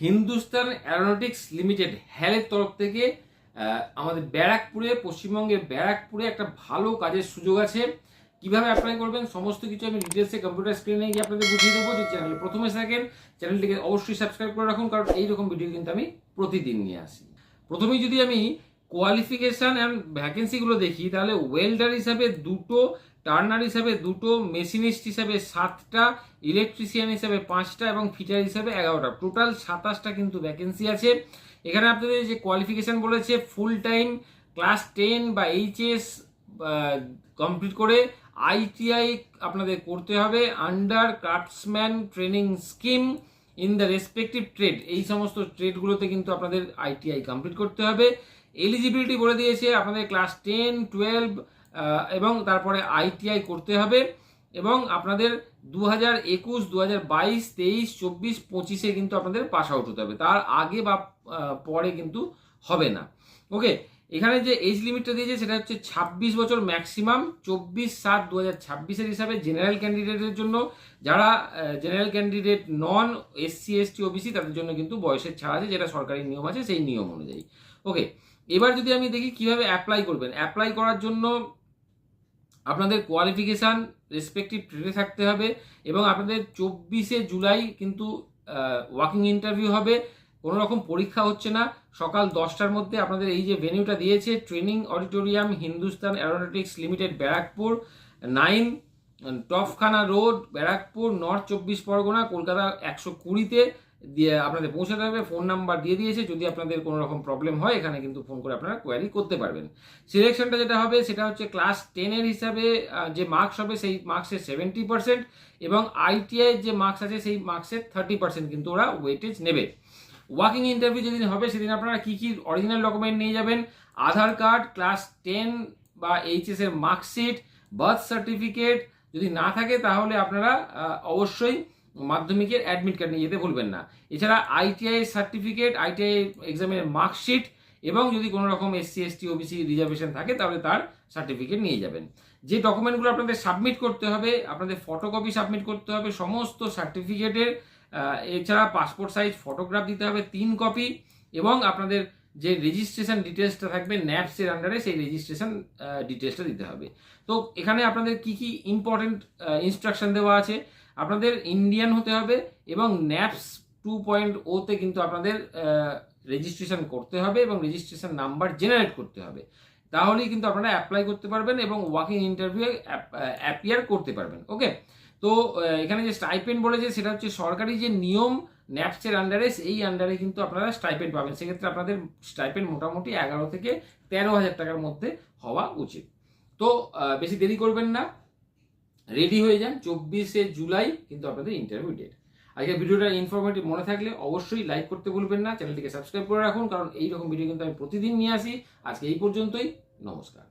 Hindustan aeronautics limited হ্যালের তরফ থেকে আমাদের ব্যারাকপুরে, পশ্চিমবঙ্গের ব্যারাকপুরে একটা ভালো কাজের সুযোগ আছে। কিভাবে অ্যাপ্লাই করবেন সমস্ত কিছু আমি ডিটেলসে কম্পিউটার স্ক্রিনে গিয়ে আপনাদের বুঝিয়ে দেবো। যে চ্যানেলে প্রথমে থাকেন, চ্যানেলটিকে অবশ্যই সাবস্ক্রাইব করে রাখুন, কারণ এইরকম ভিডিও কিন্তু আমি প্রতিদিন নিয়ে আসি। প্রথমেই যদি আমি কোয়ালিফিকেশান অ্যান্ড ভ্যাকেন্সিগুলো দেখি, তাহলে ওয়েল্ডার হিসাবে 2টো, টার্নার হিসাবে 2টো, মেশিনিস্ট হিসাবে 7টা, ইলেকট্রিশিয়ান হিসাবে 5টা এবং ফিটার হিসাবে 11টা, টোটাল 27টা কিন্তু ভ্যাকেন্সি আছে। এখানে আপনাদের যে কোয়ালিফিকেশান বলেছে, ফুল টাইম ক্লাস 10 বা এইচএস কমপ্লিট করে আইটিআই আপনাদের করতে হবে under craftsman training scheme in the respective trade. এই সমস্ত ট্রেডগুলোতে কিন্তু আপনাদের আইটিআই কমপ্লিট করতে হবে। এলিজিবিলিটি বলে দিয়েছে আপনাদের ক্লাস 10, 12 এবং তারপরে আইটিআই করতে হবে, এবং আপনাদের 2021, 2022, 23, 24, 25-এ কিন্তু আপনাদের পাস আউট হতে হবে, তার আগে বা পরে কিন্তু হবে না। ওকে, এখানে যে এজ লিমিটটা দিয়েছে সেটা হচ্ছে 26 বছর ম্যাক্সিমাম, 24/7/2026-এর হিসাবে জেনারেল ক্যান্ডিডেটের জন্য। যারা জেনারেল ক্যান্ডিডেট নন, এসসি, এসটি, ওবিসি, তাদের জন্য কিন্তু বয়সের ছাড় আছে, যেটা সরকারি নিয়ম আছে সেই নিয়ম অনুযায়ী। ওকে, এবার যদি আমি দেখি কিভাবে অ্যাপ্লাই করবেন। অ্যাপ্লাই করার জন্য আপনাদের কোয়ালিফিকেশান রেসপেক্টিভ ট্রেডে থাকতে হবে, এবং আপনাদের 24শে জুলাই কিন্তু ওয়াকিং ইন্টারভিউ হবে। কোনো রকম পরীক্ষা হচ্ছে না। সকাল 10টার মধ্যে আপনাদের এই যে ভেনিউটা দিয়েছে, training auditorium, Hindustan aeronautics limited, Barrackpore, 9 Topkhana road, Barrackpore, north 24 Parganas, Kolkata 120-তে দিয়ে আপনাদের পৌঁছাতে হবে। ফোন নাম্বার দিয়ে দিয়েছে, যদি আপনাদের কোনো রকম প্রবলেম হয় এখানে কিন্তু ফোন করে আপনারা কোয়ারি করতে পারবেন। সিলেকশনটা যেটা হবে সেটা হচ্ছে ক্লাস 10-এর হিসাবে যে মার্কস হবে সেই মার্কসের 70%, এবং আইটিআই যে মার্কস আছে সেই মার্কসের 30% কিন্তু ওরা ওয়েটেজ নেবে। ওয়াকিং ইন্টারভিউ যেদিন হবে সেদিন আপনারা কী কী অরিজিনাল ডকুমেন্ট নিয়ে যাবেন? আধার কার্ড, ক্লাস 10 বা এইচএসের মার্কশিট, বার্থ সার্টিফিকেট, যদি না থাকে তাহলে আপনারা অবশ্যই মাধ্যমিকের অ্যাডমিট কার্ড নিয়ে যেতে ভুলবেন না। এছাড়া আইটিআই সার্টিফিকেট, আইটিআই এক্সামের মার্কশিট, এবং যদি কোনো রকম এসসি, এসটি, ওবিসি রিজার্ভেশন থাকে তাহলে তার সার্টিফিকেট নিয়ে যাবেন। যে ডকুমেন্টগুলো আপনাদের সাবমিট করতে হবে, আপনাদের ফটোকপি সাবমিট করতে হবে সমস্ত সার্টিফিকেটের। এছাড়া পাসপোর্ট সাইজ ফটোগ্রাফ দিতে হবে 3 কপি, এবং আপনাদের যে রেজিস্ট্রেশন ডিটেলসটা থাকবে ন্যাপসের আন্ডারে সেই রেজিস্ট্রেশন ডিটেলসটা দিতে হবে। তো এখানে আপনাদের কি কি ইম্পর্টেন্ট ইনস্ট্রাকশন দেওয়া আছে, আপনাদের ইন্ডিয়ান হতে হবে, এবং ন্যাপস 2.0-তে কিন্তু আপনাদের রেজিস্ট্রেশন করতে হবে, এবং রেজিস্ট্রেশন নাম্বার জেনারেট করতে হবে। তাহলেই কিন্তু আপনারা অ্যাপ্লাই করতে পারবেন এবং ওয়াকিং ইন্টারভিউ অ্যাপিয়ার করতে পারবেন। ওকে, তো এখানে যে স্টাইপেন্ড বলেছে সেটা হচ্ছে সরকারি যে নিয়ম ন্যাপসের আন্ডারে, এই আন্ডারে কিন্তু আপনারা স্টাইপেন্ড পাবেন। সেক্ষেত্রে আপনাদের স্টাইপেন্ড মোটামুটি 11 থেকে 13,000 টাকার মধ্যে হওয়া উচিত। তো বেশি দেরি করবেন না, রেডি হয়ে যান। 24শে জুলাই কিন্তু আপনাদের ইন্টারভিউ ডেট। আজকে ভিডিওটা ইনফরমেটিভ মনে থাকলে অবশ্যই লাইক করতে ভুলবেন না, চ্যানেলটিকে সাবস্ক্রাইব করে রাখুন, কারণ এইরকম ভিডিও কিন্তু আমি প্রতিদিন নিয়ে আসি। আজকে এই পর্যন্তই, নমস্কার।